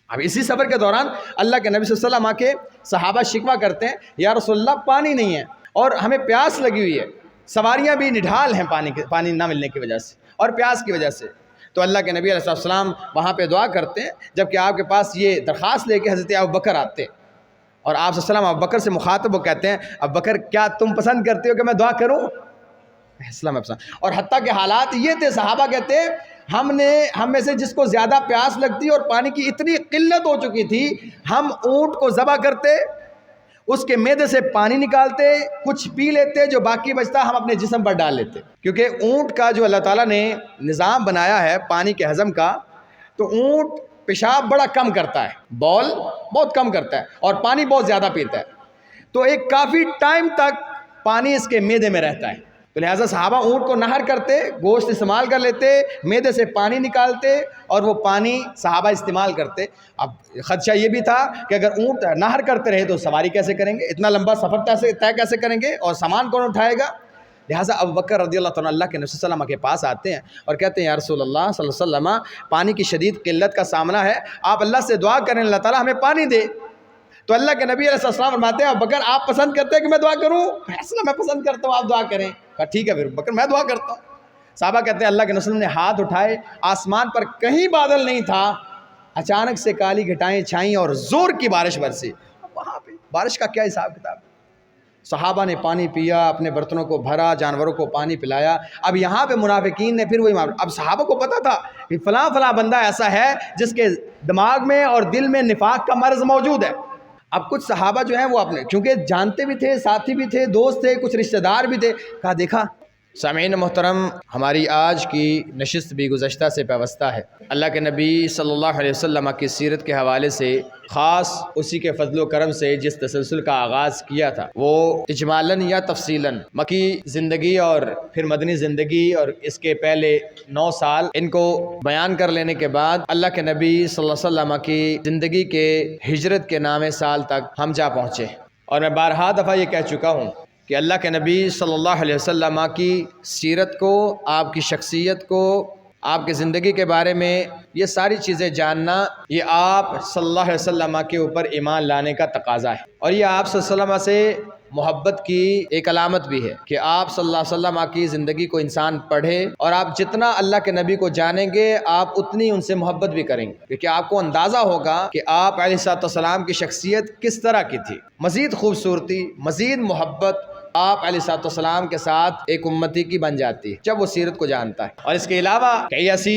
اب اسی سفر کے دوران اللہ کے نبی صلی اللہ علیہ وسلم آ کے صحابہ شکوہ کرتے ہیں، یا رسول اللہ پانی نہیں ہے اور ہمیں پیاس لگی ہوئی ہے، سواریاں بھی نڈھال ہیں پانی نہ ملنے کی وجہ سے اور پیاس کی وجہ سے۔ تو اللہ کے نبی علیہ السلام وہاں پہ دعا کرتے ہیں، جبکہ آپ کے پاس یہ درخواست لے کے حضرت ابوبکر آتے ہیں، اور آپ صلی اللہ علیہ وسلم ابوبکر سے مخاطب ہو کہتے ہیں، ابوبکر کیا تم پسند کرتے ہو کہ میں دعا کروں؟ اور حتیٰ کہ حالات یہ تھے، صحابہ کہتے ہیں ہم میں سے جس کو زیادہ پیاس لگتی اور پانی کی اتنی قلت ہو چکی تھی، ہم اونٹ کو ذبح کرتے، اس کے معدے سے پانی نکالتے، کچھ پی لیتے، جو باقی بچتا ہم اپنے جسم پر ڈال لیتے، کیونکہ اونٹ کا جو اللہ تعالیٰ نے نظام بنایا ہے پانی کے ہضم کا، تو اونٹ پیشاب بڑا کم کرتا ہے، بول بہت کم کرتا ہے اور پانی بہت زیادہ پیتا ہے، تو ایک کافی ٹائم تک پانی اس کے معدے میں رہتا ہے۔ تو لہٰذا صحابہ اونٹ کو نہر کرتے، گوشت استعمال کر لیتے، معدے سے پانی نکالتے اور وہ پانی صحابہ استعمال کرتے۔ اب خدشہ یہ بھی تھا کہ اگر اونٹ نہر کرتے رہے تو سواری کیسے کریں گے، اتنا لمبا سفر طے کیسے کریں گے، اور سامان کون اٹھائے گا؟ لہٰذا ابوبکر رضی اللہ تعالیٰ اللہ کے نبی صلی اللہ علیہ وسلم کے پاس آتے ہیں اور کہتے ہیں یا رسول اللہ صلی اللہ علیہ وسلم پانی کی شدید قلت کا سامنا ہے، آپ اللہ سے دعا کریں اللہ تعالیٰ ہمیں پانی دے۔ تو اللہ کے نبی علیہ السلام فرماتے ہیں ابوبکر آپ پسند کرتے ہیں کہ میں دعا کروں؟ فیصلہ میں پسند کرتا ہوں، آپ دعا کریں۔ کہا ٹھیک ہے پھر ابوبکر میں دعا کرتا ہوں۔ صحابہ کہتے ہیں اللہ کے نبی نے ہاتھ اٹھائے، آسمان پر کہیں بادل نہیں تھا، اچانک سے کالی گھٹائیں چھائیں اور زور کی بارش برسی۔ وہاں پہ بارش کا کیا حساب کتاب؟ صحابہ نے پانی پیا، اپنے برتنوں کو بھرا، جانوروں کو پانی پلایا۔ اب یہاں پہ منافقین نے پھر وہی اب صحابہ کو پتا تھا کہ فلاں بندہ ایسا ہے جس کے دماغ میں اور دل میں نفاق کا مرض موجود ہے۔ اب کچھ صحابہ جو ہیں وہ اپنے چونکہ جانتے بھی تھے، ساتھی بھی تھے، دوست تھے، کچھ رشتہ دار بھی تھے، کہا دیکھا۔ سامعین محترم، ہماری آج کی نشست بھی گزشتہ سے پیوستہ ہے۔ اللہ کے نبی صلی اللہ علیہ وسلم کی سیرت کے حوالے سے، خاص اسی کے فضل و کرم سے جس تسلسل کا آغاز کیا تھا، وہ اجمالاً یا تفصیلاً مکی زندگی اور پھر مدنی زندگی اور اس کے پہلے 9 سال ان کو بیان کر لینے کے بعد اللہ کے نبی صلی اللہ علیہ وسلم کی زندگی کے ہجرت کے نامے سال تک ہم جا پہنچے۔ اور میں بارہا دفعہ یہ کہہ چکا ہوں کہ اللہ کے نبی صلی اللہ علیہ وسلم کی سیرت کو، آپ کی شخصیت کو، آپ کی زندگی کے بارے میں یہ ساری چیزیں جاننا، یہ آپ صلی اللہ علیہ وسلم کے اوپر ایمان لانے کا تقاضا ہے، اور یہ آپ صلی اللہ علیہ وسلم سے محبت کی ایک علامت بھی ہے کہ آپ صلی اللہ علیہ وسلم کی زندگی کو انسان پڑھے، اور آپ جتنا اللہ کے نبی کو جانیں گے آپ اتنی ان سے محبت بھی کریں گے، کیونکہ آپ کو اندازہ ہوگا کہ آپ علیہ السلام کی شخصیت کس طرح کی تھی۔ مزید خوبصورتی، مزید محبت آپ علیہ السلام کے ساتھ ایک امتی کی بن جاتی ہے جب وہ سیرت کو جانتا ہے۔ اور اس کے علاوہ کئی ایسی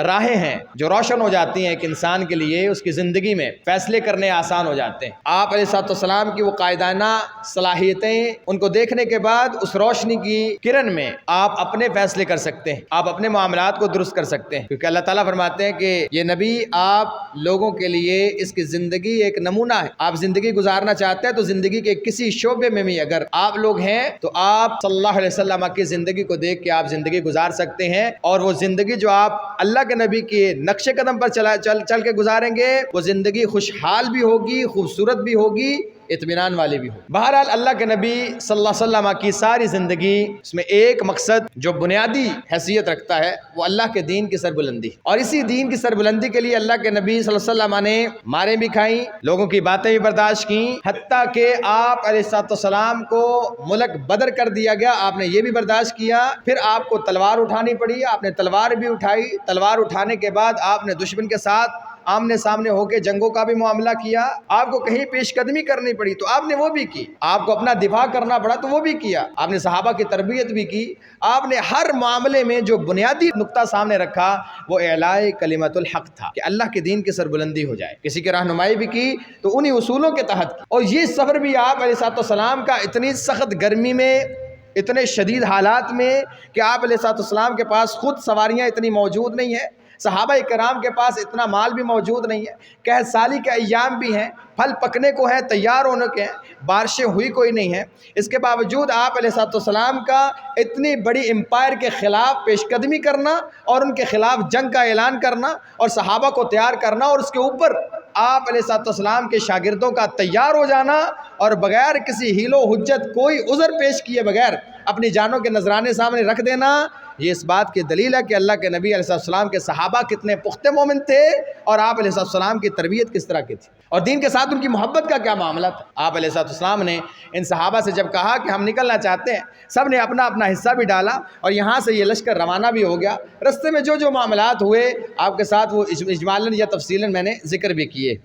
راہیں ہیں جو روشن ہو جاتی ہیں ایک انسان کے لیے، اس کی زندگی میں فیصلے کرنے آسان ہو جاتے ہیں۔ آپ علیہ السلام کی وہ قائدانہ صلاحیتیں، ان کو دیکھنے کے بعد اس روشنی کی کرن میں آپ اپنے فیصلے کر سکتے ہیں، آپ اپنے معاملات کو درست کر سکتے ہیں، کیونکہ اللہ تعالیٰ فرماتے ہیں کہ یہ نبی آپ لوگوں کے لیے اس کی زندگی ایک نمونہ ہے۔ آپ زندگی گزارنا چاہتے ہیں تو زندگی کے کسی شعبے میں بھی اگر آپ لوگ ہیں تو آپ صلی اللہ علیہ وسلم کی زندگی کو دیکھ کے آپ زندگی گزار سکتے ہیں، اور وہ زندگی جو آپ اللہ کے نبی کے نقش قدم پر چل کے گزاریں گے، وہ زندگی خوشحال بھی ہوگی، خوبصورت بھی ہوگی، اطمینان والی بھی ہوگی۔ بہرحال اللہ کے نبی صلی اللہ علیہ وسلم کی ساری زندگی، اس میں ایک مقصد جو بنیادی حیثیت رکھتا ہے وہ اللہ کے دین کی سربلندی، اور اسی دین کی سربلندی کے لیے اللہ کے نبی صلی اللہ علیہ وسلم نے ماریں بھی کھائیں، لوگوں کی باتیں بھی برداشت کیں، حتیٰ کہ آپ علیہ السلام کو ملک بدر کر دیا گیا، آپ نے یہ بھی برداشت کیا، پھر آپ کو تلوار اٹھانی پڑی، آپ نے تلوار بھی اٹھائی، تلوار اٹھانے کے بعد آپ نے دشمن کے ساتھ آمنے سامنے ہو کے جنگوں کا بھی معاملہ کیا، آپ کو کہیں پیش قدمی کرنی پڑی تو آپ نے وہ بھی کی، آپ کو اپنا دفاع کرنا پڑا تو وہ بھی کیا، آپ نے صحابہ کی تربیت بھی کی، آپ نے ہر معاملے میں جو بنیادی نقطہ سامنے رکھا وہ اعلاء کلمت الحق تھا کہ اللہ کے دین کی سربلندی ہو جائے، کسی کی رہنمائی بھی کی تو انہی اصولوں کے تحت کی۔ اور یہ سفر بھی آپ علیہ السلام کا اتنی سخت گرمی میں، اتنے شدید حالات میں کہ آپ علیہ السلام کے پاس خود سواریاں اتنی موجود نہیں ہیں، صحابہ کرام کے پاس اتنا مال بھی موجود نہیں ہے، قحط سالی کے ایام بھی ہیں، پھل پکنے کو ہیں، تیار ہونے کے ہیں، بارشیں ہوئی کوئی نہیں ہیں، اس کے باوجود آپ علیہ السلام کا اتنی بڑی امپائر کے خلاف پیش قدمی کرنا اور ان کے خلاف جنگ کا اعلان کرنا اور صحابہ کو تیار کرنا، اور اس کے اوپر آپ علیہ السلام کے شاگردوں کا تیار ہو جانا اور بغیر کسی حیل و حجت، کوئی عذر پیش کیے بغیر اپنی جانوں کے نذرانے سامنے رکھ دینا، یہ اس بات کی دلیل ہے کہ اللہ کے نبی علیہ السلام کے صحابہ کتنے پختہ مومن تھے اور آپ علیہ السلام کی تربیت کس طرح کی تھی اور دین کے ساتھ ان کی محبت کا کیا معاملہ تھا۔ آپ علیہ السلام نے ان صحابہ سے جب کہا کہ ہم نکلنا چاہتے ہیں، سب نے اپنا اپنا حصہ بھی ڈالا اور یہاں سے یہ لشکر روانہ بھی ہو گیا۔ رستے میں جو جو معاملات ہوئے آپ کے ساتھ وہ اجمالاً یا تفصیلاً میں نے ذکر بھی کیے۔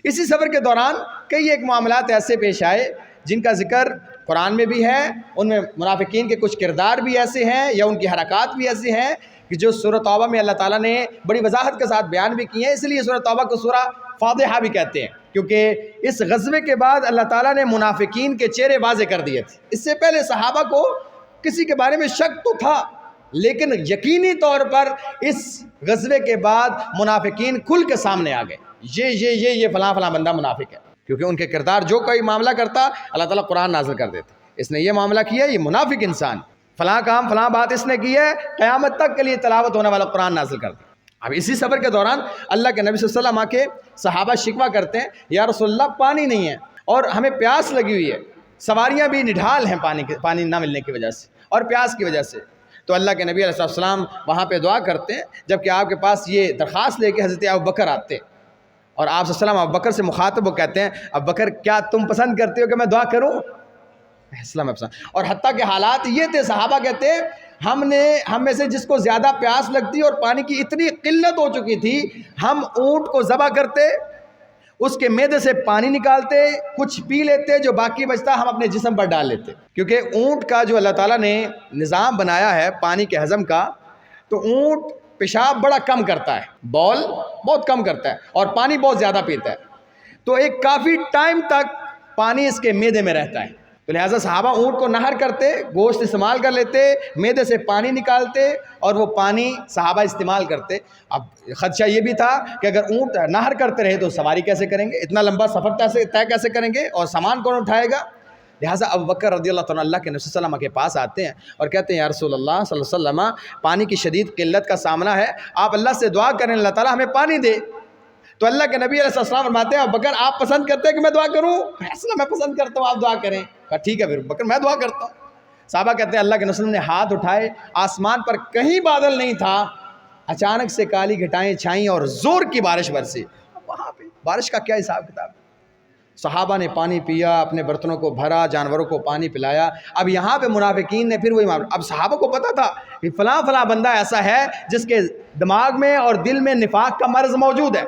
اسی سفر کے دوران کئی ایک معاملات ایسے پیش آئے جن کا ذکر قرآن میں بھی ہے، ان میں منافقین کے کچھ کردار بھی ایسے ہیں یا ان کی حرکات بھی ایسی ہیں کہ جو سورہ توبہ میں اللہ تعالیٰ نے بڑی وضاحت کے ساتھ بیان بھی کی ہیں۔ اس لیے سورہ توبہ کو سورہ فاضحہ بھی کہتے ہیں، کیونکہ اس غزوے کے بعد اللہ تعالیٰ نے منافقین کے چہرے واضح کر دیے تھے۔ اس سے پہلے صحابہ کو کسی کے بارے میں شک تو تھا، لیکن یقینی طور پر اس غزوے کے بعد منافقین کھل کے سامنے آ گئے، یہ فلاں فلاں بندہ منافق ہے، کیونکہ ان کے کردار جو کوئی معاملہ کرتا اللہ تعالیٰ قرآن نازل کر دیتا، اس نے یہ معاملہ کیا، یہ منافق انسان، فلاں کام فلاں بات اس نے کی ہے، قیامت تک کے لیے تلاوت ہونے والا قرآن نازل کر دیا۔ اب اسی سفر کے دوران اللہ کے نبی صلی اللہ علیہ وسلم آ کے صحابہ شکوہ کرتے ہیں، یا رسول اللہ پانی نہیں ہے اور ہمیں پیاس لگی ہوئی ہے، سواریاں بھی نڈھال ہیں پانی نہ ملنے کی وجہ سے اور پیاس کی وجہ سے۔ تو اللہ کے نبی علیہ السلام وہاں پہ دعا کرتے ہیں، جبکہ آپ کے پاس یہ درخواست لے کے حضرت ابوبکر آتے ہیں اور آپ صلی اللہ علیہ وسلم ابوبکر سے مخاطب وہ کہتے ہیں، ابوبکر کیا تم پسند کرتے ہو کہ میں دعا کروں؟ اسلام پسند۔ اور حتیٰ کہ حالات یہ تھے، صحابہ کہتے ہیں ہم میں سے جس کو زیادہ پیاس لگتی اور پانی کی اتنی قلت ہو چکی تھی، ہم اونٹ کو ذبح کرتے، اس کے معدے سے پانی نکالتے، کچھ پی لیتے، جو باقی بچتا ہم اپنے جسم پر ڈال لیتے، کیونکہ اونٹ کا جو اللہ تعالیٰ نے نظام بنایا ہے پانی کے ہضم کا، تو اونٹ پیشاب بڑا کم کرتا ہے، بول بہت کم کرتا ہے اور پانی بہت زیادہ پیتا ہے، تو ایک کافی ٹائم تک پانی اس کے معدے میں رہتا ہے، تو لہٰذا صحابہ اونٹ کو نہر کرتے، گوشت استعمال کر لیتے، معدے سے پانی نکالتے اور وہ پانی صحابہ استعمال کرتے۔ اب خدشہ یہ بھی تھا کہ اگر اونٹ نہر کرتے رہے تو سواری کیسے کریں گے، اتنا لمبا سفر طے کیسے کریں گے اور سامان کون اٹھائے گا؟ لہٰذا ابوبکر رضی اللہ تعالیٰ اللہ کے نبی صلی اللہ علیہ وسلم کے پاس آتے ہیں اور کہتے ہیں یا رسول اللہ صلی اللہ علیہ وسلم پانی کی شدید قلت کا سامنا ہے، آپ اللہ سے دعا کریں اللہ تعالیٰ ہمیں پانی دے۔ تو اللہ کے نبی علیہ السلام فرماتے ہیں ابوبکر آپ پسند کرتے ہیں کہ میں دعا کروں؟ فیصلہ میں پسند کرتا ہوں، آپ دعا کریں۔ کہا ٹھیک ہے پھر ابوبکر میں دعا کرتا ہوں۔ صحابہ کہتے ہیں اللہ کے نبی صلی اللہ علیہ وسلم نے ہاتھ اٹھائے، آسمان پر کہیں بادل نہیں تھا، اچانک سے کالی گھٹائیں چھائیں اور زور کی بارش برسی۔ وہاں پہ بارش کا کیا حساب کتاب؟ صحابہ نے پانی پیا، اپنے برتنوں کو بھرا، جانوروں کو پانی پلایا۔ اب یہاں پہ منافقین نے پھر وہی معاملہ، اب صحابہ کو پتا تھا کہ فلاں فلاں بندہ ایسا ہے جس کے دماغ میں اور دل میں نفاق کا مرض موجود ہے۔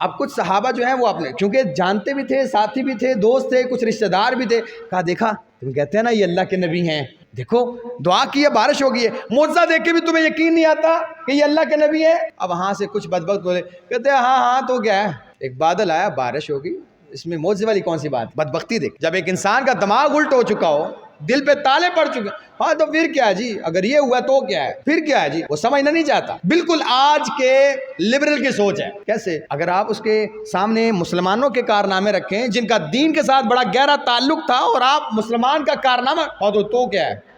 اب کچھ صحابہ جو ہیں وہ اپنے چونکہ جانتے بھی تھے، ساتھی بھی تھے، دوست تھے، کچھ رشتہ دار بھی تھے، کہا دیکھا تم کہتے ہیں نا یہ اللہ کے نبی ہیں، دیکھو دعا کی ہے بارش ہو گئی ہے، معجزہ دیکھ کے بھی تمہیں یقین نہیں آتا کہ یہ اللہ کے نبی ہے؟ اب وہاں سے کچھ بدبخت بولے، کہتے ہیں ہاں تو کیا ہے، ایک بادل آیا بارش ہوگی، اس میں معجزے والی کون سی بات؟ بدبختی دیکھ، جب ایک انسان کا دماغ الٹ ہو چکا ہو، دل پہ تالے پڑ چکے، ہاں تو پھر کیا ہے جی، اگر یہ ہوا تو کیا ہے، پھر کیا ہے جی، وہ سمجھنا نہیں چاہتا۔ بالکل آج کے لبرل کی سوچ ہے۔ کیسے؟ اگر آپ اس کے سامنے مسلمانوں کے کارنامے رکھیں جن کا دین کے ساتھ بڑا گہرا تعلق تھا اور آپ مسلمان کا کارنامہ تو کیا ہے،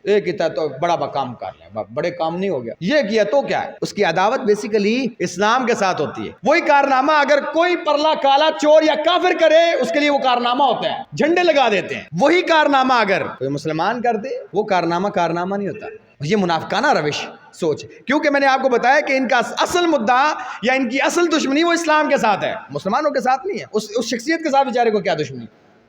ایک ہی تھا تو بڑا کام کر لیا، بڑے کام نہیں ہو گیا، یہ کیا تو کیا ہے؟ اس کی عداوت بیسیکلی اسلام کے ساتھ ہوتی ہے۔ وہی کارنامہ اگر کوئی پرلا کالا چور یا کافر کرے اس کے لیے وہ کارنامہ ہوتا ہے، جھنڈے لگا دیتے ہیں۔ وہی کارنامہ اگر کوئی مسلمان کر دے وہ کارنامہ نہیں ہوتا۔ یہ منافقانہ روش سوچ، کیونکہ میں نے آپ کو بتایا کہ ان کا اصل مدعا یا ان کی اصل دشمنی وہ اسلام کے ساتھ ہے، مسلمانوں کے ساتھ نہیں ہے۔ اس شخصیت کے ساتھ بیچارے کو کیا دشمنی؟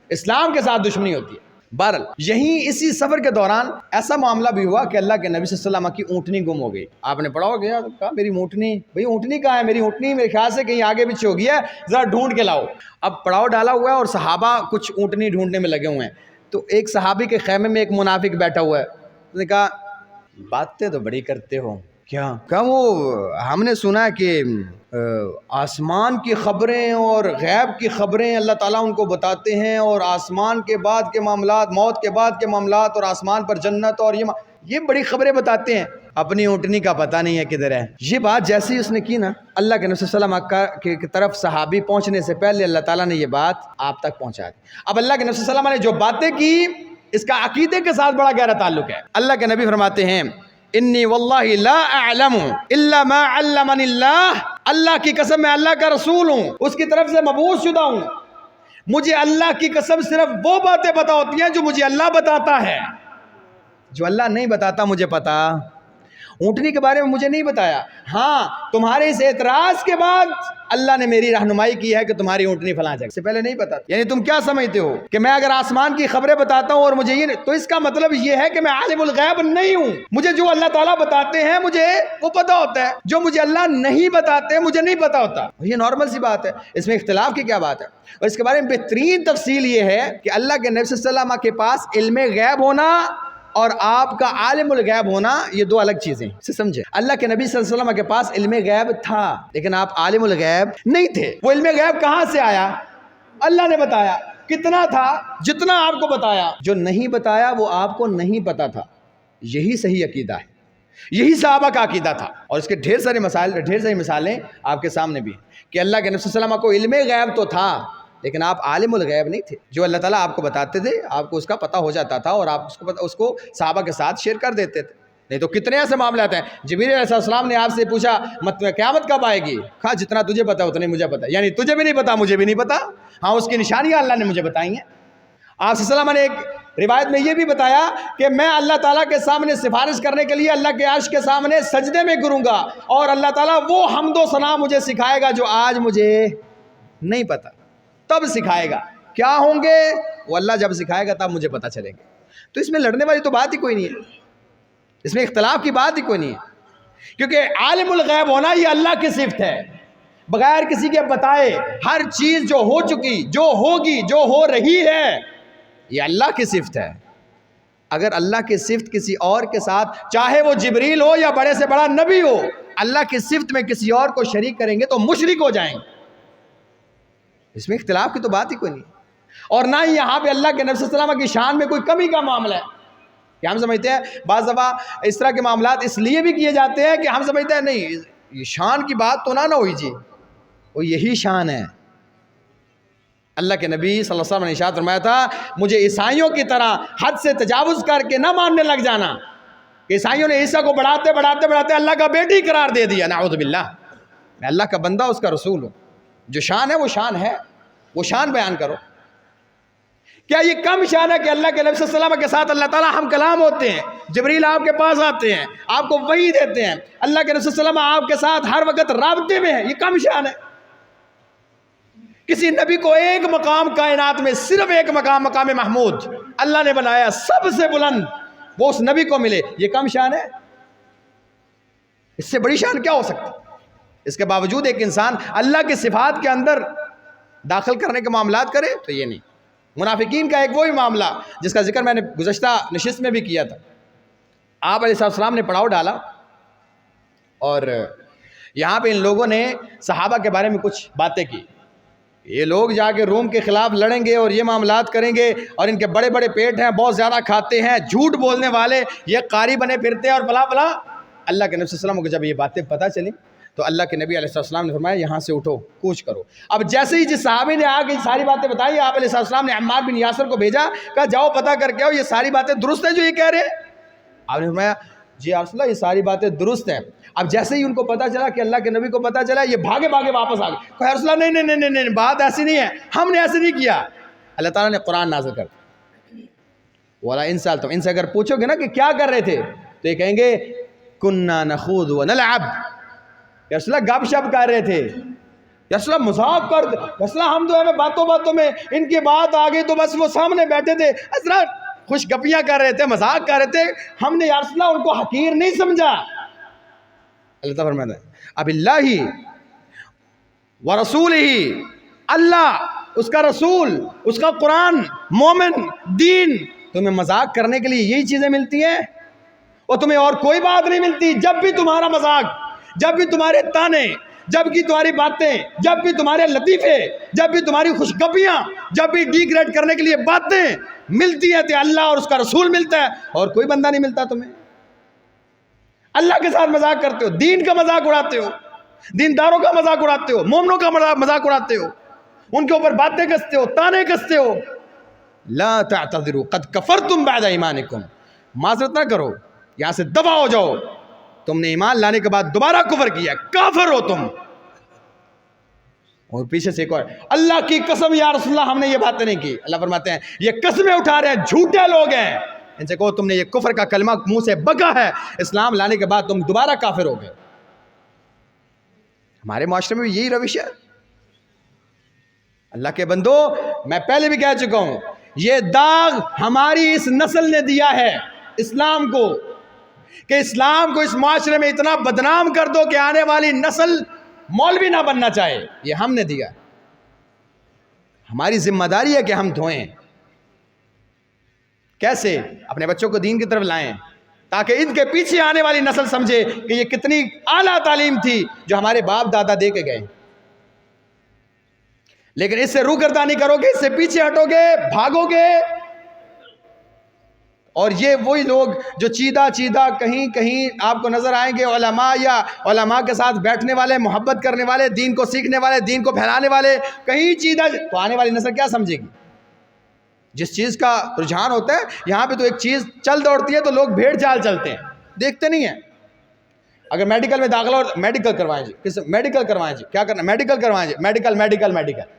اسلام کے ساتھ دشمنی ہوتی ہے۔ بہرحال یہیں اسی سفر کے دوران ایسا معاملہ بھی ہوا کہ اللہ کے نبی صلی اللہ علیہ وسلم کی اونٹنی گم ہو گئی۔ آپ نے پڑھا ہو گیا، کہا میری اونٹنی، بھئی اونٹنی کہاں ہے؟ میری اونٹنی میرے خیال سے کہیں آگے پیچھے ہو گیا ہے، ذرا ڈھونڈ کے لاؤ۔ اب پڑاؤ ڈالا ہوا ہے اور صحابہ کچھ اونٹنی ڈھونڈنے میں لگے ہوئے ہیں، تو ایک صحابی کے خیمے میں ایک منافق بیٹھا ہوا ہے، اس نے کہا باتیں تو بڑی کرتے ہو، کیا؟ کہا وہ ہم نے سنا ہے کہ آسمان کی خبریں اور غیب کی خبریں اللہ تعالیٰ ان کو بتاتے ہیں، اور آسمان کے بعد کے معاملات، موت کے بعد کے معاملات، اور آسمان پر جنت، اور یہ بڑی خبریں بتاتے ہیں، اپنی اونٹنی کا پتہ نہیں ہے کدھر ہے۔ یہ بات جیسے ہی اس نے کی نا، اللہ کے نبی صلی اللہ علیہ وسلم کی طرف صحابی پہنچنے سے پہلے اللہ تعالیٰ نے یہ بات آپ تک پہنچا دی۔ اب اللہ کے نبی صلی اللہ علیہ وسلم نے جو باتیں کی اس کا عقیدے کے ساتھ بڑا گہرا تعلق ہے۔ اللہ کے نبی فرماتے ہیں انی واللہ لا اعلم الا ما علمنی اللہ، اللہ کی قسم میں اللہ کا رسول ہوں، اس کی طرف سے مبعوث شدہ ہوں، مجھے اللہ کی قسم صرف وہ باتیں پتہ ہوتی ہیں جو مجھے اللہ بتاتا ہے۔ جو اللہ نہیں بتاتا مجھے پتا. اونٹنی کے بارے میں مجھے نہیں بتایا. ہاں تمہارے اس اعتراض کے بعد اللہ نے میری رہنمائی کی ہے کہ تمہاری اونٹنی فلاں جگہ. سے پہلے نہیں پتا. یعنی تم کیا سمجھتے ہو کہ میں اگر آسمان کی خبریں بتاتا ہوں اور مجھے یہ نہیں، تو اس کا مطلب یہ ہے کہ میں عالم الغیب نہیں ہوں. مجھے جو اللہ تعالیٰ بتاتے ہیں مجھے وہ پتا ہوتا ہے، جو مجھے اللہ نہیں بتاتے مجھے نہیں پتا ہوتا. یہ نارمل سی بات ہے، اس میں اختلاف کی کیا بات ہے. اور اس کے بارے میں بہترین تفصیل یہ ہے کہ اللہ کے نبی صلی اللہ علیہ وسلم کے پاس علم غیب ہونا اور آپ کا عالم الغیب ہونا یہ دو الگ چیزیں ہیں. سمجھے؟ اللہ کے نبی صلی اللہ علیہ وسلم کے پاس علم غیب تھا لیکن آپ عالم الغیب نہیں تھے. وہ علم غیب کہاں سے آیا؟ اللہ نے بتایا. کتنا تھا؟ جتنا آپ کو بتایا. جو نہیں بتایا وہ آپ کو نہیں پتا تھا. یہی صحیح عقیدہ ہے، یہی صحابہ کا عقیدہ تھا. اور اس کے ڈھیر ساری مثالیں آپ کے سامنے بھی ہیں کہ اللہ کے نبی صلی اللہ علیہ وسلم کو علم غیب تو تھا لیکن آپ عالم الغیب نہیں تھے. جو اللہ تعالیٰ آپ کو بتاتے تھے آپ کو اس کا پتہ ہو جاتا تھا اور آپ اس کو صحابہ کے ساتھ شیئر کر دیتے تھے. نہیں تو کتنے ایسے معاملات ہیں. جبریل علیہ السلام نے آپ سے پوچھا قیامت کب آئے گی؟ کہا جتنا تجھے پتا اتنا ہی مجھے پتا. یعنی تجھے بھی نہیں پتا مجھے بھی نہیں پتا. ہاں اس کی نشانیاں اللہ نے مجھے بتائی ہیں. آپ صلی اللہ علیہ وسلم نے ایک روایت میں یہ بھی بتایا کہ میں اللہ تعالیٰ کے سامنے سفارش کرنے کے لیے اللہ کے عرش کے سامنے سجدے میں گروں گا اور اللہ تعالیٰ وہ حمد و ثنا مجھے سکھائے گا جو آج مجھے نہیں پتا. تب سکھائے گا. کیا ہوں گے وہ اللہ جب سکھائے گا تب مجھے پتا چلے گا. تو اس میں لڑنے والی تو بات ہی کوئی نہیں ہے، اس میں اختلاف کی بات ہی کوئی نہیں ہے، کیونکہ عالم الغیب ہونا یہ اللہ کی صفت ہے. بغیر کسی کے بتائے ہر چیز جو ہو چکی، جو ہوگی، جو ہو رہی ہے، یہ اللہ کی صفت ہے. اگر اللہ کی صفت کسی اور کے ساتھ، چاہے وہ جبریل ہو یا بڑے سے بڑا نبی ہو، اللہ کی صفت میں کسی اور کو شریک کریں گے تو مشرک ہو جائیں گے. اس میں اختلاف کی تو بات ہی کوئی نہیں. اور نہ ہی یہاں پہ اللہ کے نبی صلی اللہ علیہ وسلم کی شان میں کوئی کمی کا معاملہ ہے کہ ہم سمجھتے ہیں بعض دفعہ اس طرح کے معاملات اس لیے بھی کیے جاتے ہیں کہ ہم سمجھتے ہیں نہیں یہ شان کی بات تو نہ ہوئی جی، وہ یہی شان ہے. اللہ کے نبی صلی اللہ علیہ وسلم نے ارشاد فرمایا تھا مجھے عیسائیوں کی طرح حد سے تجاوز کر کے نہ ماننے لگ جانا کہ عیسائیوں نے عیسیٰ کو بڑھاتے اللہ کا بیٹی قرار دے دیا. نعوذ باللہ. میں اللہ کا بندہ اس کا رسول ہوں. جو شان ہے وہ شان ہے، وہ شان بیان کرو. کیا یہ کم شان ہے کہ اللہ کے نبی صلی اللہ علیہ وسلم کے ساتھ اللہ تعالیٰ ہم کلام ہوتے ہیں، جبریل آپ کے پاس آتے ہیں، آپ کو وحی دیتے ہیں، اللہ کے نبی صلی اللہ علیہ وسلم آپ کے ساتھ ہر وقت رابطے میں ہے؟ یہ کم شان ہے. کسی نبی کو ایک مقام کائنات میں، صرف ایک مقام محمود اللہ نے بنایا سب سے بلند، وہ اس نبی کو ملے، یہ کم شان ہے؟ اس سے بڑی شان کیا ہو سکتی؟ اس کے باوجود ایک انسان اللہ کی صفات کے اندر داخل کرنے کے معاملات کرے تو یہ نہیں. منافقین کا ایک وہی معاملہ جس کا ذکر میں نے گزشتہ نشست میں بھی کیا تھا. آپ علیہ السلام نے پڑاؤ ڈالا اور یہاں پہ ان لوگوں نے صحابہ کے بارے میں کچھ باتیں کی. یہ لوگ جا کے روم کے خلاف لڑیں گے اور یہ معاملات کریں گے اور ان کے بڑے بڑے پیٹ ہیں، بہت زیادہ کھاتے ہیں، جھوٹ بولنے والے، یہ قاری بنے پھرتے ہیں اور بلا بلا. اللہ کے نبی صلی اللہ علیہ وسلم کو جب یہ باتیں پتہ چلی تو اللہ کے نبی علیہ السلام نے فرمایا یہاں سے اٹھو، کوچ کرو. اب جیسے ہی جس صحابی نے آ کے ساری باتیں بتائی، آپ علیہ السلام نے عمار بن یاسر کو بھیجا، کہا جاؤ پتہ کر کے آؤ یہ ساری باتیں درست ہیں جو یہ کہہ رہے ہیں. آپ نے فرمایا جی یا رسول اللہ یہ ساری باتیں درست ہیں. اب جیسے ہی ان کو پتہ چلا کہ اللہ کے نبی کو پتہ چلا، یہ بھاگے واپس آ گئے. کہا یا رسول اللہ نہیں بات ایسی نہیں ہے، ہم نے ایسے نہیں کیا. اللہ تعالیٰ نے قرآن نازل کر والا ان سال، تو ان سے اگر پوچھو گے نا کہ کیا کر رہے تھے تو یہ کہیں گے کننا نخوض ونلعب. یا رسول اللہ گپ شپ کر رہے تھے، یا رسول اللہ مذاق کر دے. رسول اللہ ہم تو ہمیں باتوں میں ان کی بات آ گئی تو بس وہ سامنے بیٹھے تھے، حضرت خوش گپیاں کر رہے تھے، مذاق کر رہے تھے، ہم نے یا رسول اللہ ان کو حقیر نہیں سمجھا. اللہ تعالیٰ فرماتا ہے اب اللہ ورسولہ، اللہ، اس کا رسول، اس کا قرآن، مومن، دین، تمہیں مذاق کرنے کے لیے یہی چیزیں ملتی ہیں اور تمہیں اور کوئی بات نہیں ملتی. جب بھی تمہارا مذاق، جب بھی تمہارے تانے، جب بھی تمہاری باتیں، جب بھی تمہارے لطیفے، جب بھی تمہاری خوشگپیاں، جب بھی ڈی گریڈ کرنے کے لیے باتیں ملتی ہیں تو اللہ اور اس کا رسول ملتا ہے اور کوئی بندہ نہیں ملتا تمہیں. اللہ کے ساتھ مذاق کرتے ہو، دین کا مذاق اڑاتے ہو، دینداروں کا مذاق اڑاتے ہو، مومنوں کا مذاق اڑاتے ہو، ان کے اوپر باتیں کستے ہو، تانے کستے ہو. لا تعتذروا قد کفرتم بعد ایمانکم، معذرت نہ کرو، یہاں سے دبا ہو جاؤ، تم نے ایمان لانے کے بعد دوبارہ کفر کیا، کافر ہو تم. اور پیچھے سے ایک اور، اللہ کی قسم یا رسول اللہ ہم نے یہ باتیں نہیں کی. اللہ فرماتے ہیں یہ قسمیں اٹھا رہے ہیں، جھوٹے لوگ ہیں، ان سے کہو تم نے یہ کفر کا کلمہ منہ سے بکا ہے، اسلام لانے کے بعد تم دوبارہ کافر ہو گئے۔ ہمارے معاشرے میں بھی یہی روش ہے۔ اللہ کے بندو، میں پہلے بھی کہہ چکا ہوں، یہ داغ ہماری اس نسل نے دیا ہے اسلام کو، کہ اسلام کو اس معاشرے میں اتنا بدنام کر دو کہ آنے والی نسل مولوی نہ بننا چاہے۔ یہ ہم نے دیا، ہماری ذمہ داری ہے کہ ہم دھوئیں۔ کیسے؟ اپنے بچوں کو دین کی طرف لائیں، تاکہ ان کے پیچھے آنے والی نسل سمجھے کہ یہ کتنی اعلیٰ تعلیم تھی جو ہمارے باپ دادا دے کے گئے۔ لیکن اس سے روگردانی کرو گے، اس سے پیچھے ہٹو گے، بھاگو گے، اور یہ وہی لوگ جو چیدہ کہیں کہیں آپ کو نظر آئیں گے، علماء یا علماء کے ساتھ بیٹھنے والے، محبت کرنے والے، دین کو سیکھنے والے، دین کو پھیلانے والے، کہیں چیدہ، تو آنے والی نسل کیا سمجھے گی؟ جس چیز کا رجحان ہوتا ہے یہاں پہ تو ایک چیز چل دوڑتی ہے تو لوگ بھیڑ چال چلتے ہیں، دیکھتے نہیں ہیں۔ اگر میڈیکل میں داخلہ ہو، میڈیکل کروائیں جی، میڈیکل کروائیں جی، کیا کرنا؟ میڈیکل کروائیں جی، میڈیکل۔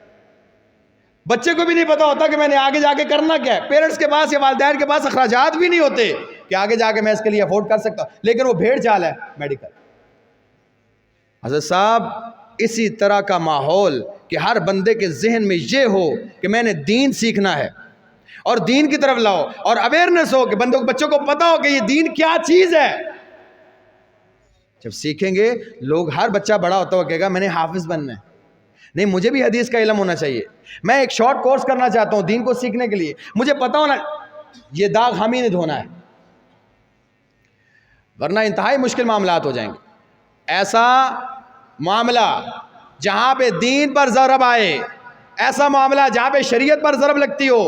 بچے کو بھی نہیں پتا ہوتا کہ میں نے آگے جا کے کرنا کیا ہے۔ پیرنٹس کے پاس یا والدین کے پاس اخراجات بھی نہیں ہوتے کہ آگے جا کے میں اس کے لیے افورڈ کر سکتا ہوں، لیکن وہ بھیڑ چال ہے میڈیکل۔ حضرت صاحب، اسی طرح کا ماحول کہ ہر بندے کے ذہن میں یہ ہو کہ میں نے دین سیکھنا ہے اور دین کی طرف لاؤ، اور اویئرنیس ہو کہ بچوں کو پتا ہو کہ یہ دین کیا چیز ہے۔ جب سیکھیں گے لوگ، ہر بچہ بڑا ہوتا ہوا کہے گا میں نے حافظ بننا ہے، نہیں مجھے بھی حدیث کا علم ہونا چاہیے، میں ایک شارٹ کورس کرنا چاہتا ہوں دین کو سیکھنے کے لیے، مجھے پتا ہونا۔ یہ داغ ہم ہی نے دھونا ہے، ورنہ انتہائی مشکل معاملات ہو جائیں گے۔ ایسا معاملہ جہاں پہ دین پر ضرب آئے، ایسا معاملہ جہاں پہ شریعت پر ضرب لگتی ہو،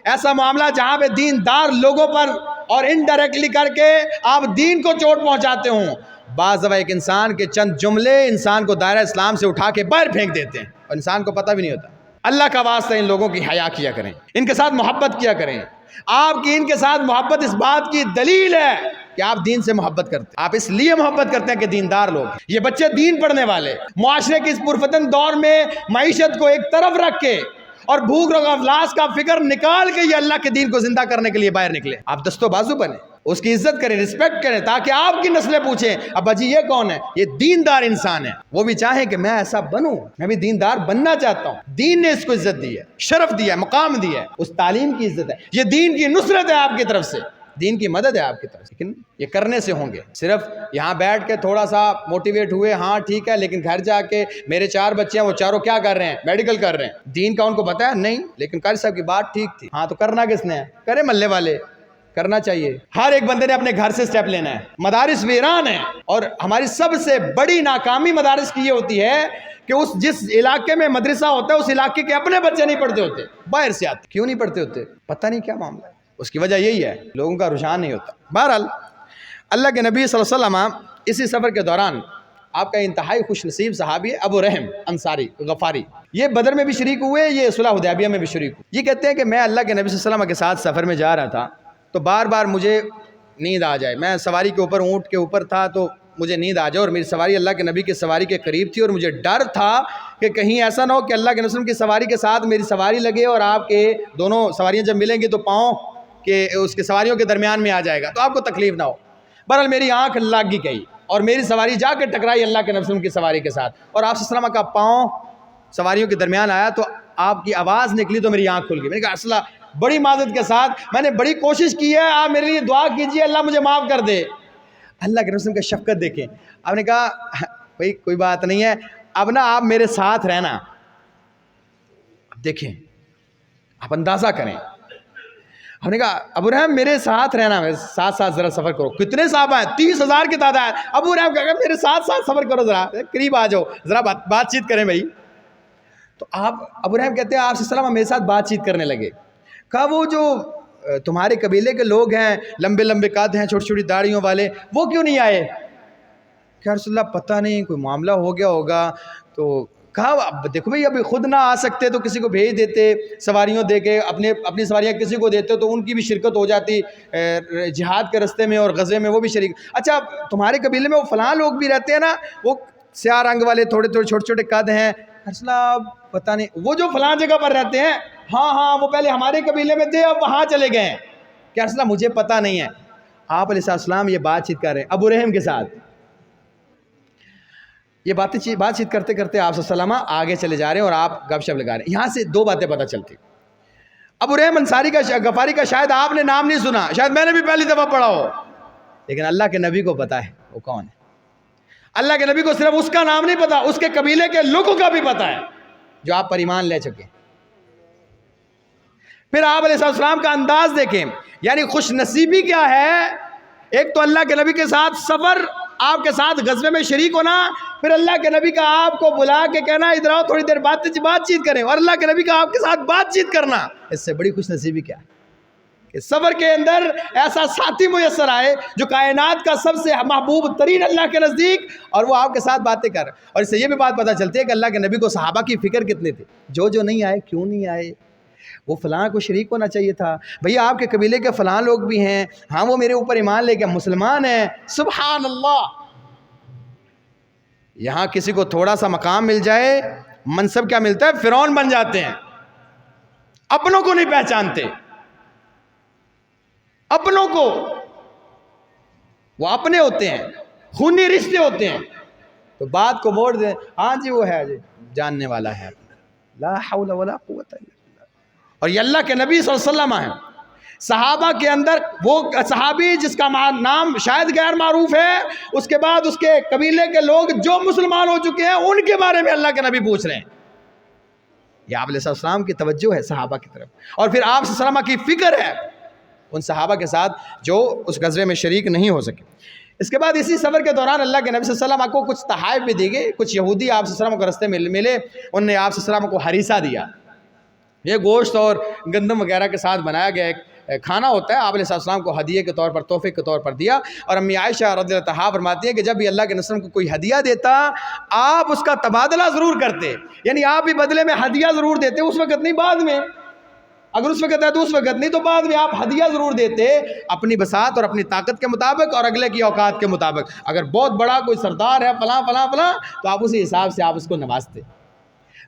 ایسا معاملہ جہاں پہ دیندار لوگوں پر اور انڈائریکٹلی کر کے آپ دین کو چوٹ پہنچاتے ہوں۔ بعض دفعہ ایک انسان کے چند جملے انسان کو دائرہ اسلام سے اٹھا کے باہر پھینک دیتے ہیں اور انسان کو پتہ بھی نہیں ہوتا۔ اللہ کا واسطہ ان لوگوں کی حیا کیا کریں، ان کے ساتھ محبت کیا کریں۔ آپ کی ان کے ساتھ محبت اس بات کی دلیل ہے کہ آپ دین سے محبت کرتے ہیں، آپ اس لیے محبت کرتے ہیں کہ دیندار لوگ، یہ بچے دین پڑھنے والے، معاشرے کے اس پرفتن دور میں معیشت کو ایک طرف رکھ کے اور بھوک اور افلاس کا فکر نکال کے یہ اللہ کے دین کو زندہ کرنے کے لیے باہر نکلے۔ آپ دست و بازو بنیں، اس کی عزت کریں، رسپیکٹ کریں، تاکہ آپ کی نسلیں پوچھیں ابا جی یہ کون ہے؟ یہ دیندار انسان ہے۔ وہ بھی چاہیں کہ میں ایسا بنوں، میں بھی دیندار بننا چاہتا ہوں۔ دین نے اس کو عزت دی ہے، شرف دیا ہے، مقام دیا ہے، اس تعلیم کی عزت ہے، یہ دین کی نصرت ہے آپ کی طرف سے، دین کی مدد ہے آپ کی طرف سے۔ لیکن یہ کرنے سے ہوں گے، صرف یہاں بیٹھ کے تھوڑا سا موٹیویٹ ہوئے، ہاں ٹھیک ہے، لیکن گھر جا کے میرے 4 بچے ہیں، وہ چاروں کیا کر رہے ہیں؟ میڈیکل کر رہے ہیں۔ دین کا ان کو پتہ ہے نہیں، لیکن قاری صاحب کی بات ٹھیک تھی، ہاں تو کرنا کس نے ہے؟ کرے محلے والے، کرنا چاہیے۔ ہر ایک بندے نے اپنے گھر سے سٹیپ لینا ہے۔ مدارس ویران ہیں، اور ہماری سب سے بڑی ناکامی مدارس کی یہ ہوتی ہے کہ جس علاقے میں مدرسہ ہوتا ہے اس علاقے کے اپنے بچے نہیں پڑھتے ہوتے، باہر سے آتے۔ کیوں نہیں پڑھتے ہوتے؟ پتہ نہیں کیا معاملہ ہے، اس کی وجہ یہی ہے لوگوں کا رجحان نہیں ہوتا۔ بہرحال اللہ کے نبی صلی اللہ علیہ وسلم اسی سفر کے دوران آپ کا انتہائی خوش نصیب صحابی ہے ابو رحم انصاری غفاری، یہ بدر میں بھی شریک ہوئے، یہ صلح حدیبیہ میں بھی شریک ہوئے۔ یہ کہتے ہیں کہ میں اللہ کے نبی صلی اللہ علیہ وسلم کے ساتھ سفر میں جا رہا تھا تو بار بار مجھے نیند آ جائے، میں سواری کے اوپر، اونٹ کے اوپر تھا تو مجھے نیند آ جائے، اور میری سواری اللہ کے نبی کی سواری کے قریب تھی، اور مجھے ڈر تھا کہ کہیں ایسا نہ ہو کہ اللہ کے نبی صلی اللہ علیہ وسلم کی سواری کے ساتھ میری سواری لگے اور آپ کے دونوں سواریاں جب ملیں گی تو پاؤں کہ اس کے سواریوں کے درمیان میں آ جائے گا تو آپ کو تکلیف نہ ہو۔ بہرحال میری آنکھ لگ گئی اور میری سواری جا کے ٹکرائی اللہ کے نبی صلی اللہ علیہ وسلم کی سواری کے ساتھ، اور آپ صلی اللہ علیہ وسلم کا پاؤں سواریوں کے درمیان آیا تو آپ کی آواز نکلی تو میری آنکھ کھل گئی۔ میں نے کہا اصلہ بڑی معذرت کے ساتھ میں نے بڑی کوشش کی ہے، آپ میرے لیے دعا کیجئے اللہ مجھے معاف کر دے۔ اللہ کے رسول کا شفقت دیکھیں، آپ نے کہا بھائی کوئی بات نہیں ہے، اب نا آپ میرے ساتھ رہنا، اب دیکھیں آپ اندازہ کریں۔ ہم نے کہا ابو رحم میرے ساتھ رہنا، میرے ساتھ ساتھ ذرا سفر کرو۔ کتنے صحابہ ہیں؟ 30,000 کی تعداد۔ ابو رحم کہا میرے ساتھ ساتھ سفر کرو، ذرا قریب آ جاؤ، ذرا بات چیت کریں بھائی۔ تو آپ ابو رحم کہتے ہیں آپ صلی اللہ علیہ وسلم میرے ساتھ بات چیت کرنے لگے۔ کہا وہ جو تمہارے قبیلے کے لوگ ہیں، لمبے لمبے قد ہیں، چھوٹی چھوٹی داڑھیوں والے، وہ کیوں نہیں آئے؟ کہ رسول اللہ پتہ نہیں، کوئی معاملہ ہو گیا ہوگا۔ تو کہا اب دیکھو بھائی ابھی خود نہ آ سکتے تو کسی کو بھیج دیتے، سواریوں دے کے اپنی سواریاں کسی کو دیتے تو ان کی بھی شرکت ہو جاتی جہاد کے رستے میں اور غزے میں، وہ بھی شریک۔ اچھا تمہارے قبیلے میں وہ فلاں لوگ بھی رہتے ہیں نا، وہ سیاہ رنگ والے، تھوڑے تھوڑے چھوٹے چھوٹے قد ہیں، رسول اللہ پتہ نہیں، وہ جو فلاں جگہ پر رہتے ہیں، ہاں وہ پہلے ہمارے قبیلے میں تھے اب وہاں چلے گئے ہیں۔ کہ رسول اللہ مجھے پتہ نہیں ہے. آپ علیہ السلام یہ بات چیت کر رہے ہیں ابو رحم کے ساتھ. یہ بات چیت کرتے کرتے آپ صلی اللہ علیہ وسلم آگے چلے جا رہے ہیں اور آپ گپ شپ لگا رہے ہیں. یہاں سے دو باتیں پتہ چلتی. ابو رحم انصاری کا غفاری کا شاید آپ نے نام نہیں سنا, شاید میں نے بھی پہلی دفعہ پڑھا ہو, لیکن اللہ کے نبی کو پتا ہے وہ کون ہے. اللہ کے نبی کو صرف اس کا نام نہیں پتا, اس کے قبیلے کے لوگوں کا بھی پتا ہے جو آپ پر ایمان لے چکے. پھر آپ علیہ السلام کا انداز دیکھیں, یعنی خوش نصیبی کیا ہے. ایک تو اللہ کے نبی کے ساتھ سفر, آپ کے ساتھ غزوے میں شریک ہونا, پھر اللہ کے نبی کا آپ کو بلا کے کہنا ادھر آؤ تھوڑی دیر بات چیت کریں, اور اللہ کے نبی کا آپ کے ساتھ بات چیت کرنا. اس سے بڑی خوش نصیبی کیا ہے کہ سفر کے اندر ایسا ساتھی میسر آئے جو کائنات کا سب سے محبوب ترین اللہ کے نزدیک, اور وہ آپ کے ساتھ باتیں کر. اور اس سے یہ بھی بات پتہ چلتی ہے کہ اللہ کے نبی کو صحابہ کی فکر کتنی تھی. جو نہیں آئے کیوں نہیں آئے, وہ فلاں کو شریک ہونا چاہیے تھا. بھئی آپ کے قبیلے کے فلاں لوگ بھی ہیں, ہاں وہ میرے اوپر ایمان لے کے مسلمان ہیں. سبحان اللہ. یہاں کسی کو تھوڑا سا مقام مل جائے, منصب کیا ملتا ہے, فرعون بن جاتے ہیں. اپنوں کو نہیں پہچانتے, اپنوں کو, وہ اپنے ہوتے ہیں, خونی رشتے ہوتے ہیں, تو بات کو موڑ دیں, ہاں جی وہ ہے, جاننے والا ہے. لا حول ولا قوت الا باللہ. اور یہ اللہ کے نبی صلی اللہ علیہ وسلم ہیں. صحابہ کے اندر وہ صحابی جس کا نام شاید غیر معروف ہے, اس کے بعد اس کے قبیلے کے لوگ جو مسلمان ہو چکے ہیں ان کے بارے میں اللہ کے نبی پوچھ رہے ہیں. یہ آپ علیہ السلام کی توجہ ہے صحابہ کی طرف, اور پھر آپ صلی اللہ علیہ وسلم کی فکر ہے ان صحابہ کے ساتھ جو اس غزوے میں شریک نہیں ہو سکے. اس کے بعد اسی سفر کے دوران اللہ کے نبی صلی اللہ علیہ وسلم کو کچھ تحائف بھی دی گئی. کچھ یہودی آپ صلی اللہ علیہ وسلم کو رستے میں ملے, انہوں نے آپ صلی اللہ علیہ وسلم کو ہریسہ دیا. یہ گوشت اور گندم وغیرہ کے ساتھ بنایا گیا ایک کھانا ہوتا ہے. آپ علیہ السلام کو ہدیے کے طور پر, تحفے کے طور پر دیا. اور امی عائشہ رضی اللہ عنہا فرماتی ہیں کہ جب بھی اللہ کے نبی کو کوئی ہدیہ دیتا آپ اس کا تبادلہ ضرور کرتے, یعنی آپ بھی بدلے میں ہدیہ ضرور دیتے. اس وقت نہیں, بعد میں, اگر اس وقت ہے تو اس وقت نہیں, تو بعد میں آپ ہدیہ ضرور دیتے اپنی بساط اور اپنی طاقت کے مطابق اور اگلے کی اوقات کے مطابق. اگر بہت بڑا کوئی سردار ہے فلاں فلاں فلاں, تو آپ اسی حساب سے آپ اس کو نوازتے.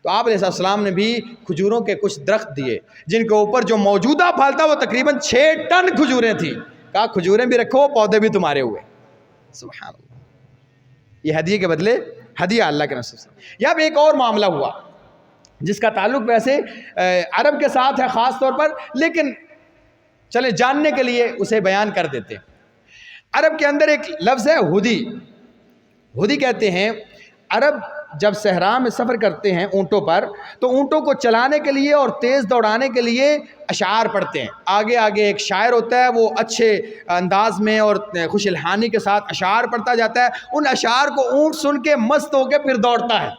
تو آپ علیہ السلام نے بھی کھجوروں کے کچھ درخت دیے جن کے اوپر جو موجودہ پھل تھا وہ تقریباً 6 ٹن کھجوریں تھیں. کہا کھجوریں بھی رکھو, پودے بھی تمہارے ہوئے. سبحان اللہ. یہ ہدیے کے بدلے ہدیہ اللہ کے نبی. یہاں پہ ایک اور معاملہ ہوا جس کا تعلق ویسے عرب کے ساتھ ہے خاص طور پر, لیکن چلیں جاننے کے لیے اسے بیان کر دیتے ہیں. عرب کے اندر ایک لفظ ہے ہدی. ہدی کہتے ہیں عرب جب صحرا میں سفر کرتے ہیں اونٹوں پر, تو اونٹوں کو چلانے کے لیے اور تیز دوڑانے کے لیے اشعار پڑھتے ہیں. آگے آگے ایک شاعر ہوتا ہے, وہ اچھے انداز میں اور خوش الحانی کے ساتھ اشعار پڑھتا جاتا ہے. ان اشعار کو اونٹ سن کے مست ہو کے پھر دوڑتا ہے,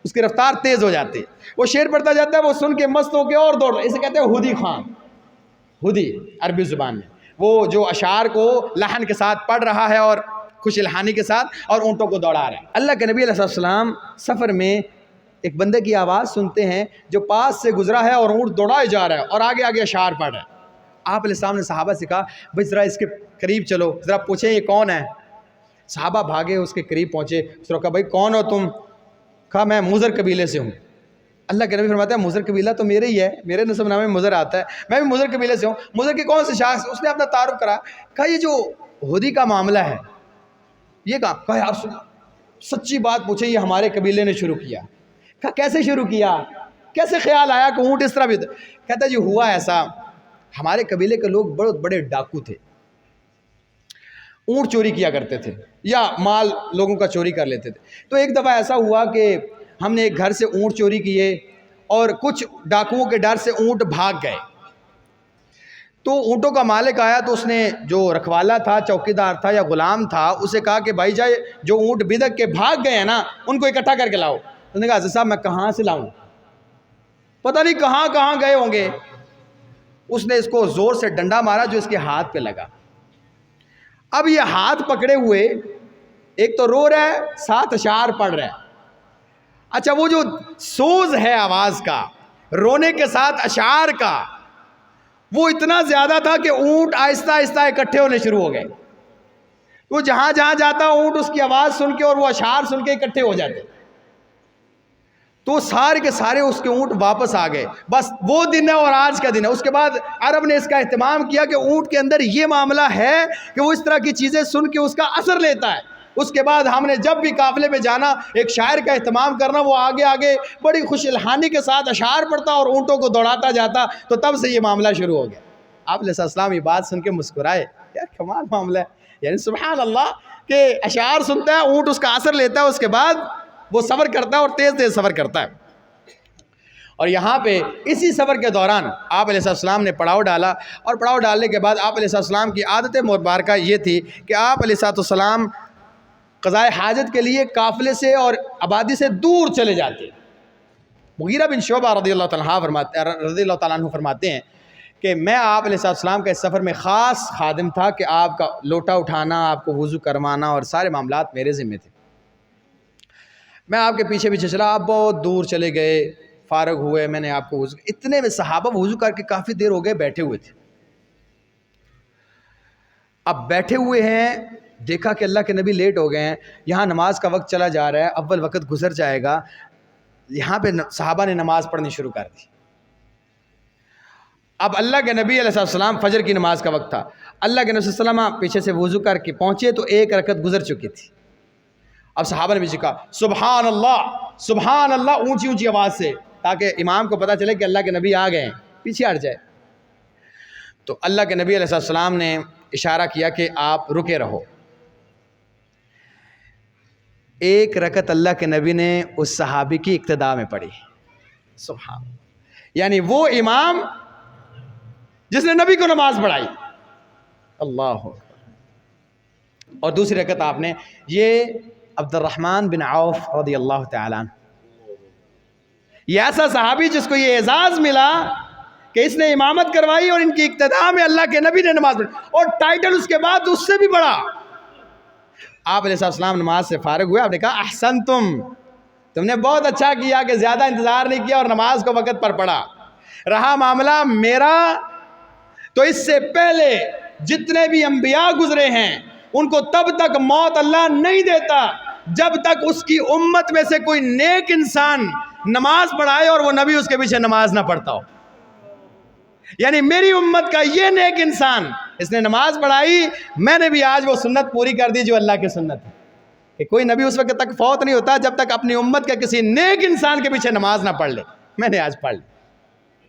اس کی رفتار تیز ہو جاتی ہے. وہ شعر پڑھتا جاتا ہے, وہ سن کے مست ہو کے اور دوڑ. اسے کہتے ہیں ہدی خان. ہدی عربی زبان میں وہ جو اشعار کو لحن کے ساتھ پڑھ رہا ہے اور خوش الحانی کے ساتھ, اور اونٹوں کو دوڑا رہا ہے. اللہ کے نبی علیہ السلام سفر میں ایک بندے کی آواز سنتے ہیں جو پاس سے گزرا ہے اور اونٹ دوڑائے جا رہا ہے اور آگے آگے اشعار پڑھ رہا ہے. آپ علیہ السلام نے صحابہ سے کہا بھائی ذرا اس کے قریب چلو, ذرا پوچھیں یہ کون ہے. صحابہ بھاگے, اس کے قریب پہنچے. اس نے کہا بھائی کون ہو تم؟ کہا میں مضر قبیلے سے ہوں. اللہ کے نبی فرماتا ہے مضر قبیلہ تو میرے ہی ہے, میرے نسب نامے میں مضر آتا ہے, میں بھی مضر قبیلے سے ہوں. مضر کی کون سے شخص؟ اس نے اپنا تعارف کرا. کہا یہ جو ہدی کا معاملہ ہے یہ کہا یار سچی بات پوچھے, یہ ہمارے قبیلے نے شروع کیا. کہا کیسے شروع کیا, کیسے خیال آیا کہ اونٹ اس طرح بھی؟ کہتا جی ہوا ایسا, ہمارے قبیلے کے لوگ بڑے بڑے ڈاکو تھے, اونٹ چوری کیا کرتے تھے یا مال لوگوں کا چوری کر لیتے تھے. تو ایک دفعہ ایسا ہوا کہ ہم نے ایک گھر سے اونٹ چوری کیے اور کچھ ڈاکوؤں کے ڈر سے اونٹ بھاگ گئے. تو اونٹوں کا مالک آیا تو اس نے جو رکھوالا تھا, چوکیدار تھا یا غلام تھا, اسے کہا کہ بھائی جائے جو اونٹ بدک کے بھاگ گئے ہیں نا ان کو اکٹھا کر کے لاؤ. اس نے کہا حضرت صاحب میں کہاں سے لاؤں, پتہ نہیں کہاں کہاں گئے ہوں گے. اس نے اس کو زور سے ڈنڈا مارا جو اس کے ہاتھ پہ لگا. اب یہ ہاتھ پکڑے ہوئے ایک تو رو رہا ہے, ساتھ اشعار پڑھ رہا ہے. اچھا وہ جو سوز ہے آواز کا, رونے کے ساتھ اشعار کا, وہ اتنا زیادہ تھا کہ اونٹ آہستہ آہستہ اکٹھے ہونے شروع ہو گئے. وہ جہاں جہاں جاتا اونٹ اس کی آواز سن کے اور وہ اشعار سن کے اکٹھے ہو جاتے. تو سارے کے سارے اس کے اونٹ واپس آ گئے. بس وہ دن ہے اور آج کا دن ہے. اس کے بعد عرب نے اس کا اہتمام کیا کہ اونٹ کے اندر یہ معاملہ ہے کہ وہ اس طرح کی چیزیں سن کے اس کا اثر لیتا ہے. اس کے بعد ہم نے جب بھی قافلے میں جانا ایک شاعر کا اہتمام کرنا, وہ آگے آگے بڑی خوش الحانی کے ساتھ اشعار پڑھتا اور اونٹوں کو دوڑاتا جاتا. تو تب سے یہ معاملہ شروع ہو گیا. آپ علیہ السلام یہ بات سن کے مسکرائے, یار کمال معاملہ ہے, یعنی سبحان اللہ کہ اشعار سنتا ہے, اونٹ اس کا اثر لیتا ہے, اس کے بعد وہ صبر کرتا ہے اور تیز تیز صبر کرتا ہے. اور یہاں پہ اسی صبر کے دوران آپ علیہ السلام نے پڑاؤ ڈالا, اور پڑاؤ ڈالنے کے بعد آپ علیہ السلام کی عادت مبارکہ یہ تھی کہ آپ علیہ السلام قضاء حاجت کے لیے قافلے سے اور آبادی سے دور چلے جاتے. مغیرہ بن شعبہ رضی اللہ تعالیٰ عنہ فرماتے ہیں کہ میں آپ علیہ السلام کا اس سفر میں خاص خادم تھا کہ آپ کا لوٹا اٹھانا, آپ کو وضو کروانا اور سارے معاملات میرے ذمہ تھے. میں آپ کے پیچھے پیچھے چلا, آپ بہت دور چلے گئے, فارغ ہوئے, میں نے آپ کو وضو, اتنے میں صحابہ وضو کر کے کافی دیر ہو گئے بیٹھے ہوئے تھے. اب بیٹھے ہوئے ہیں, دیکھا کہ اللہ کے نبی لیٹ ہو گئے ہیں, یہاں نماز کا وقت چلا جا رہا ہے, اول وقت گزر جائے گا. یہاں پہ صحابہ نے نماز پڑھنی شروع کر دی. اب اللہ کے نبی علیہ السلام فجر کی نماز کا وقت تھا, اللہ کے نبی صلی اللہ علیہ وسلم پیچھے سے وضو کر کے پہنچے تو ایک رکعت گزر چکی تھی. اب صحابہ نے بھی کہا سبحان اللہ اونچی اونچی آواز سے, تاکہ امام کو پتہ چلے کہ اللہ کے نبی آ گئے ہیں, پیچھے ہٹ جائے. تو اللہ کے نبی علیہ السلام نے اشارہ کیا کہ آپ رکے رہو. ایک رکعت اللہ کے نبی نے اس صحابی کی اقتداء میں پڑھی. سبحان اللہ, یعنی وہ امام جس نے نبی کو نماز پڑھائی. اللہ. اور دوسری رکعت آپ نے, یہ عبد الرحمن بن عوف رضی اللہ تعالیٰ عنہ, یہ ایسا صحابی جس کو یہ اعزاز ملا کہ اس نے امامت کروائی اور ان کی اقتداء میں اللہ کے نبی نے نماز پڑھی, اور ٹائٹل اس کے بعد اس سے بھی بڑا. آپ علیہ السلام نماز سے فارغ ہوئے, آپ نے کہا احسنتم, تم نے بہت اچھا کیا کہ زیادہ انتظار نہیں کیا اور نماز کو وقت پر پڑھا. رہا معاملہ میرا, تو اس سے پہلے جتنے بھی انبیاء گزرے ہیں ان کو تب تک موت اللہ نہیں دیتا جب تک اس کی امت میں سے کوئی نیک انسان نماز پڑھائے اور وہ نبی اس کے پیچھے نماز نہ پڑھتا ہو. یعنی میری امت کا یہ نیک انسان, اس نے نماز پڑھائی, میں نے بھی آج وہ سنت پوری کر دی جو اللہ کی سنت ہے, کہ کوئی نبی اس وقت تک فوت نہیں ہوتا جب تک اپنی امت کے کسی نیک انسان کے پیچھے نماز نہ پڑھ لے. میں نے آج پڑھ لی.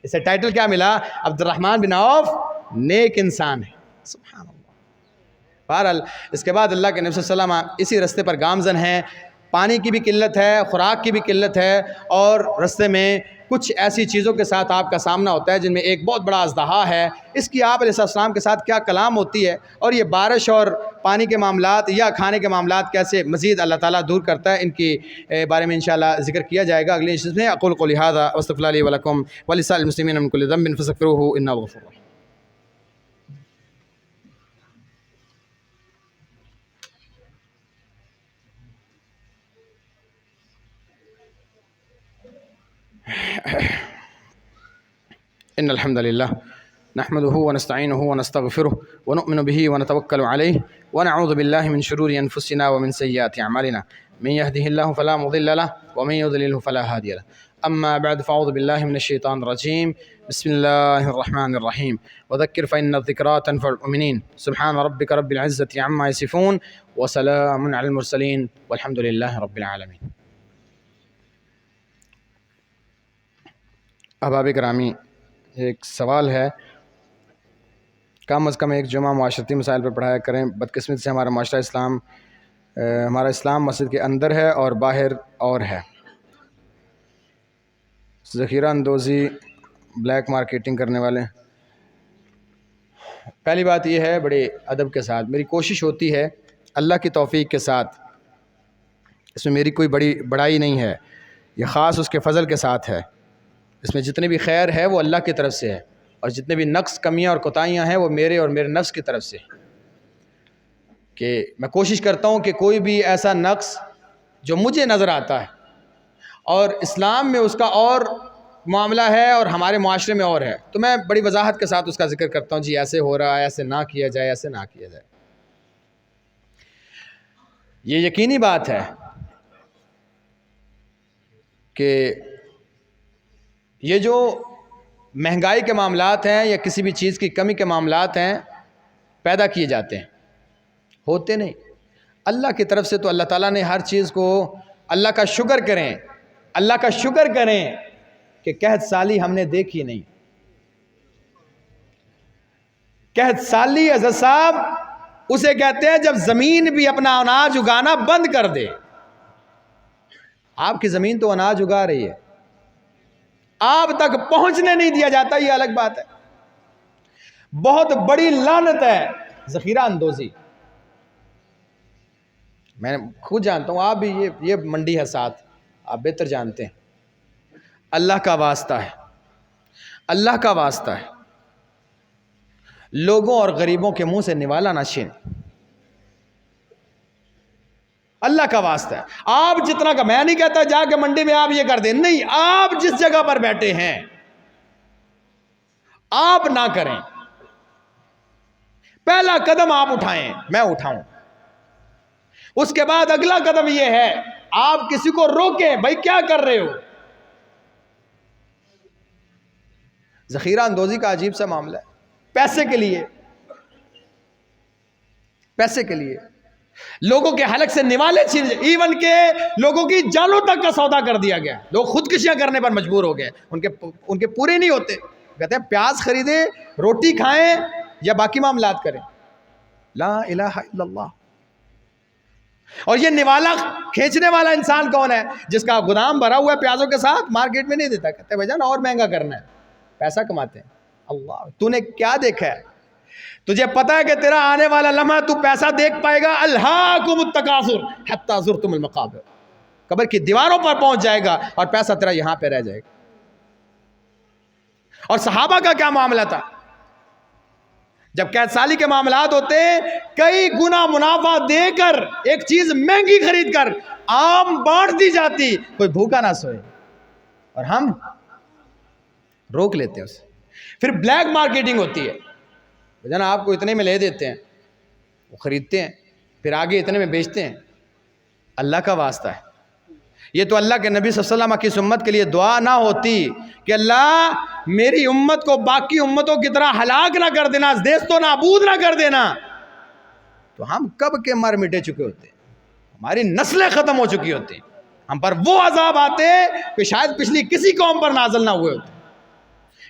اسے ٹائٹل کیا ملا؟ عبد الرحمن بن عوف نیک انسان ہے. سبحان اللہ. بہرحال اس کے بعد اللہ کے نبی صلی اللہ علیہ وسلم اسی رستے پر گامزن ہیں. پانی کی بھی قلت ہے, خوراک کی بھی قلت ہے, اور رستے میں کچھ ایسی چیزوں کے ساتھ آپ کا سامنا ہوتا ہے جن میں ایک بہت بڑا اژدہا ہے. اس کی آپ علیہ السلام کے ساتھ کیا کلام ہوتی ہے, اور یہ بارش اور پانی کے معاملات یا کھانے کے معاملات کیسے مزید اللہ تعالیٰ دور کرتا ہے, ان کی بارے میں انشاءاللہ ذکر کیا جائے گا اگلی نشست میں. اقول قولی ھذا واستغفر اللہ لی ولکم ولسائر المسلمین من کل ذنب فاستغفروہ انہ هو الغفور الرحیم. إن الحمد لله نحمده ونستعينه ونستغفره ونؤمن به ونتوكل عليه ونعوذ بالله من شرور أنفسنا ومن سيئات أعمالنا من يهده الله فلا مضل له ومن يضلله فلا هادي له. أما بعد فأعوذ بالله من الشيطان الرجيم. بسم الله الرحمن الرحيم. وذكر فإن الذكرى تنفع المؤمنين. سبحان ربك رب العزة عما يصفون وسلام على المرسلين والحمد لله رب العالمين. احباب گرامی, ایک سوال ہے, کم از کم ایک جمعہ معاشرتی مسائل پر پڑھایا کریں. بدقسمتی سے ہمارا معاشرہ ہمارا اسلام مسجد کے اندر ہے اور باہر اور ہے. ذخیرہ اندوزی, بلیک مارکیٹنگ کرنے والے. پہلی بات یہ ہے, بڑے ادب کے ساتھ میری کوشش ہوتی ہے اللہ کی توفیق کے ساتھ, اس میں میری کوئی بڑائی نہیں ہے, یہ خاص اس کے فضل کے ساتھ ہے. اس میں جتنے بھی خیر ہے وہ اللہ کی طرف سے ہے, اور جتنے بھی نقص, کمیاں اور کوتاہیاں ہیں وہ میرے اور میرے نفس کی طرف سے. کہ میں کوشش کرتا ہوں کہ کوئی بھی ایسا نقص جو مجھے نظر آتا ہے اور اسلام میں اس کا اور معاملہ ہے اور ہمارے معاشرے میں اور ہے, تو میں بڑی وضاحت کے ساتھ اس کا ذکر کرتا ہوں. جی ایسے ہو رہا ہے, ایسے نہ کیا جائے, ایسے نہ کیا جائے. یہ یقینی بات ہے کہ یہ جو مہنگائی کے معاملات ہیں یا کسی بھی چیز کی کمی کے معاملات ہیں پیدا کیے جاتے ہیں، ہوتے نہیں۔ اللہ کی طرف سے تو اللہ تعالیٰ نے ہر چیز کو، اللہ کا شکر کریں، اللہ کا شکر کریں کہ قحط سالی ہم نے دیکھی نہیں۔ قحط سالی عزت صاحب اسے کہتے ہیں جب زمین بھی اپنا اناج اگانا بند کر دے۔ آپ کی زمین تو اناج اگا رہی ہے، آپ تک پہنچنے نہیں دیا جاتا، یہ الگ بات ہے۔ بہت بڑی لعنت ہے ذخیرہ اندوزی۔ میں خود جانتا ہوں، آپ بھی، یہ منڈی ہے ساتھ، آپ بہتر جانتے ہیں۔ اللہ کا واسطہ ہے، اللہ کا واسطہ ہے، لوگوں اور غریبوں کے منہ سے نوالا نہ چھین۔ اللہ کا واسطہ ہے، آپ جتنا کا، میں نہیں کہتا جا کے منڈی میں آپ یہ کر دیں، نہیں، آپ جس جگہ پر بیٹھے ہیں آپ نہ کریں۔ پہلا قدم آپ اٹھائیں، میں اٹھاؤں، اس کے بعد اگلا قدم یہ ہے آپ کسی کو روکیں، بھائی کیا کر رہے ہو۔ ذخیرہ اندوزی کا عجیب سا معاملہ ہے، پیسے کے لیے، پیسے کے لیے لوگوں کے حلق سے نوالے چھین، ایون کہ لوگوں کی جانوں تک کا سودا کر دیا گیا، لوگ خودکشیاں کرنے پر مجبور ہو گئے، ان کے پورے نہیں ہوتے، کہتے ہیں پیاز خریدیں، روٹی کھائیں یا باقی معاملات کریں۔ لا الہ الا اللہ۔ اور یہ نوالا کھینچنے والا انسان کون ہے؟ جس کا گودام بھرا ہوا ہے پیازوں کے ساتھ، مارکیٹ میں نہیں دیتا، کہتے ہیں بھائی جان اور مہنگا کرنا ہے، پیسہ کماتے ہیں۔ اللہ، تو نے کیا دیکھا ہے؟ تجھے پتا ہے کہ تیرا آنے والا لمحہ تو پیسہ دیکھ پائے گا، الہاکم التکاثر حتی زرتم المقابر، قبر کی دیواروں پر پہنچ جائے گا اور پیسہ تیرا یہاں پہ رہ جائے گا۔ اور صحابہ کا کیا معاملہ تھا؟ جب قحط سالی کے معاملات ہوتے کئی گنا منافع دے کر ایک چیز مہنگی خرید کر عام بانٹ دی جاتی، کوئی بھوکا نہ سوئے، اور ہم روک لیتے ہیں اسے۔ پھر بلیک مارکیٹنگ ہوتی ہے، جنا آپ کو اتنے میں لے دیتے ہیں، وہ خریدتے ہیں، پھر آگے اتنے میں بیچتے ہیں۔ اللہ کا واسطہ ہے، یہ تو اللہ کے نبی صلی اللہ علیہ وسلم کی امت کے لیے دعا نہ ہوتی کہ اللہ میری امت کو باقی امتوں کی طرح ہلاک نہ کر دینا، دیس تو نابود نہ کر دینا، تو ہم کب کے مر مٹے چکے ہوتے، ہماری نسلیں ختم ہو چکی ہوتی، ہم پر وہ عذاب آتے کہ شاید پچھلی کسی قوم پر نازل نہ ہوئے ہوتے،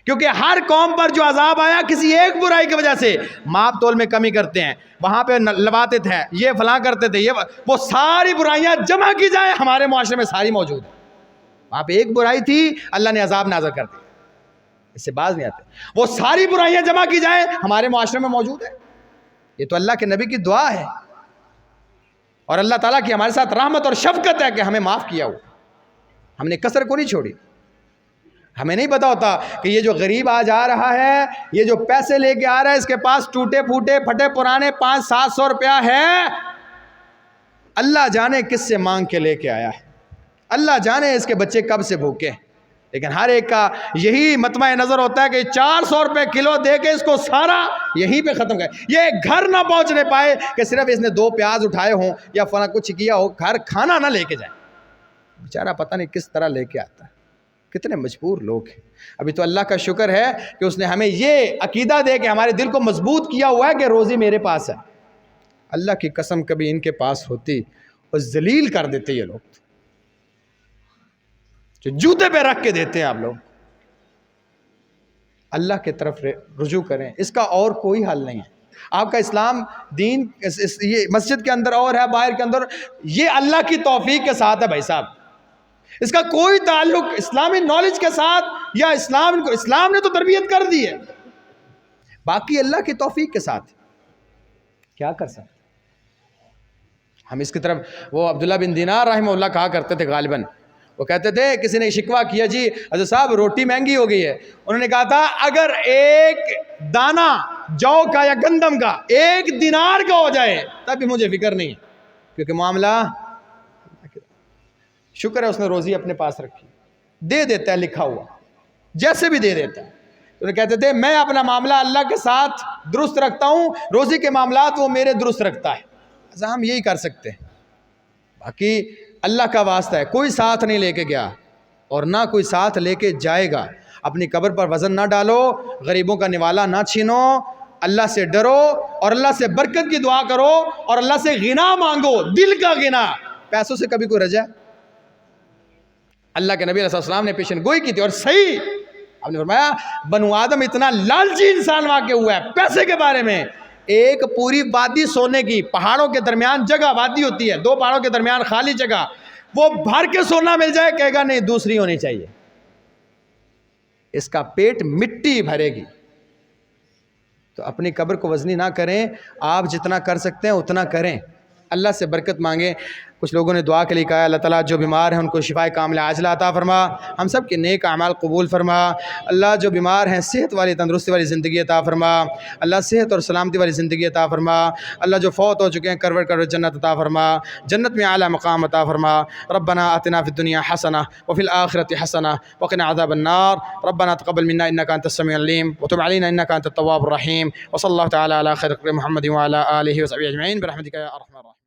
کیونکہ ہر قوم پر جو عذاب آیا کسی ایک برائی کی وجہ سے، ماپ تول میں کمی کرتے ہیں، وہاں پہ لواطت ہے، یہ فلاں کرتے تھے، وہ ساری برائیاں جمع کی جائیں ہمارے معاشرے میں ساری موجود ہیں۔ وہاں پہ ایک برائی تھی، اللہ نے عذاب نازل کر دیا، اس سے باز نہیں آتے، وہ ساری برائیاں جمع کی جائیں ہمارے معاشرے میں موجود ہے۔ یہ تو اللہ کے نبی کی دعا ہے، اور اللہ تعالیٰ کی ہمارے ساتھ رحمت اور شفقت ہے کہ ہمیں معاف کیا ہو، ہم نے کسر کو نہیں چھوڑی۔ ہمیں نہیں پتا ہوتا کہ یہ جو غریب آج آ رہا ہے، یہ جو پیسے لے کے آ رہا ہے، اس کے پاس ٹوٹے پھوٹے پھٹے پرانے 500-700 روپیہ ہے، اللہ جانے کس سے مانگ کے لے کے آیا ہے، اللہ جانے اس کے بچے کب سے بھوکے، لیکن ہر ایک کا یہی مطمع نظر ہوتا ہے کہ 400 روپے کلو دے کے اس کو سارا یہیں پہ ختم کرے، یہ گھر نہ پہنچنے پائے کہ صرف اس نے 2 پیاز اٹھائے ہوں یا فلاں کچھ کیا ہو، گھر کھانا نہ لے کے جائے، بیچارہ پتہ نہیں کس طرح لے کے آتا ہے۔ کتنے مجبور لوگ ہیں۔ ابھی تو اللہ کا شکر ہے کہ اس نے ہمیں یہ عقیدہ دے کے ہمارے دل کو مضبوط کیا ہوا ہے کہ روزی میرے پاس ہے۔ اللہ کی قسم کبھی ان کے پاس ہوتی اور ذلیل کر دیتے یہ لوگ، جو جوتے پہ رکھ کے دیتے ہیں آپ لوگ۔ اللہ کے طرف رجوع کریں، اس کا اور کوئی حل نہیں ہے۔ آپ کا اسلام دین یہ مسجد کے اندر اور ہے، باہر کے اندر، یہ اللہ کی توفیق کے ساتھ ہے بھائی صاحب، اس کا کوئی تعلق اسلامی نالج کے ساتھ یا اسلام نے تو تربیت کر دی ہے، باقی اللہ کی توفیق کے ساتھ کیا کر سکتے ہم اس کی طرف۔ وہ عبداللہ بن دینار رحمہ اللہ کہا کرتے تھے، غالباً وہ کہتے تھے، کسی نے شکوہ کیا جی حضرت صاحب روٹی مہنگی ہو گئی ہے، انہوں نے کہا تھا اگر ایک دانہ جو کا یا گندم کا 1 دینار کا ہو جائے تب بھی مجھے فکر نہیں ہے، کیونکہ معاملہ شکر ہے اس نے روزی اپنے پاس رکھی، دے دیتا ہے لکھا ہوا، جیسے بھی دے دیتا ہے۔ تو کہتے تھے میں اپنا معاملہ اللہ کے ساتھ درست رکھتا ہوں، روزی کے معاملات وہ میرے درست رکھتا ہے۔ ایسا ہم یہی کر سکتے ہیں، باقی اللہ کا واسطہ ہے، کوئی ساتھ نہیں لے کے گیا، اور نہ کوئی ساتھ لے کے جائے گا۔ اپنی قبر پر وزن نہ ڈالو، غریبوں کا نوالا نہ چھینو، اللہ سے ڈرو اور اللہ سے برکت کی دعا کرو اور اللہ سے غنا مانگو، دل کا غنا۔ پیسوں سے کبھی کوئی رجا؟ اللہ کے نبی علیہ السلام نے پیشن گوئی کی تھی اور صحیح آپ نے فرمایا بنو آدم اتنا لالچی انسان واقع ہوا ہے پیسے کے بارے میں، ایک پوری وادی سونے کی، پہاڑوں کے درمیان جگہ وادی ہوتی ہے، دو پہاڑوں کے درمیان خالی جگہ، وہ بھر کے سونا مل جائے کہے گا نہیں دوسری ہونی چاہیے، اس کا پیٹ مٹی بھرے گی۔ تو اپنی قبر کو وزنی نہ کریں، آپ جتنا کر سکتے ہیں اتنا کریں، اللہ سے برکت مانگیں۔ کچھ لوگوں نے دعا کے لیے کہا اللہ تعالیٰ جو بیمار ہیں ان کو شفائے کاملہ عاجلہ عطا فرما، ہم سب کے نیک اعمال قبول فرما۔ اللہ جو بیمار ہیں صحت والی تندرستی والی زندگی عطا فرما، اللہ صحت اور سلامتی والی زندگی عطا فرما۔ اللہ جو فوت ہو چکے ہیں کروڑ کروڑ جنت عطا فرما، جنت میں اعلیٰ مقام عطا فرما۔ ربنا آتنا فی الدنیا حسنہ وفی الآخرۃ حسنہ وقنا عذاب النار۔ ربنا تقبل منا انک انت السمیع العلیم وتب علینا انک انت التواب الرحیم۔ وصلی اللہ تعالی علی خیر محمد وعلی آلہ وصحبہ اجمعین برحمتک یا ارحم الراحمین۔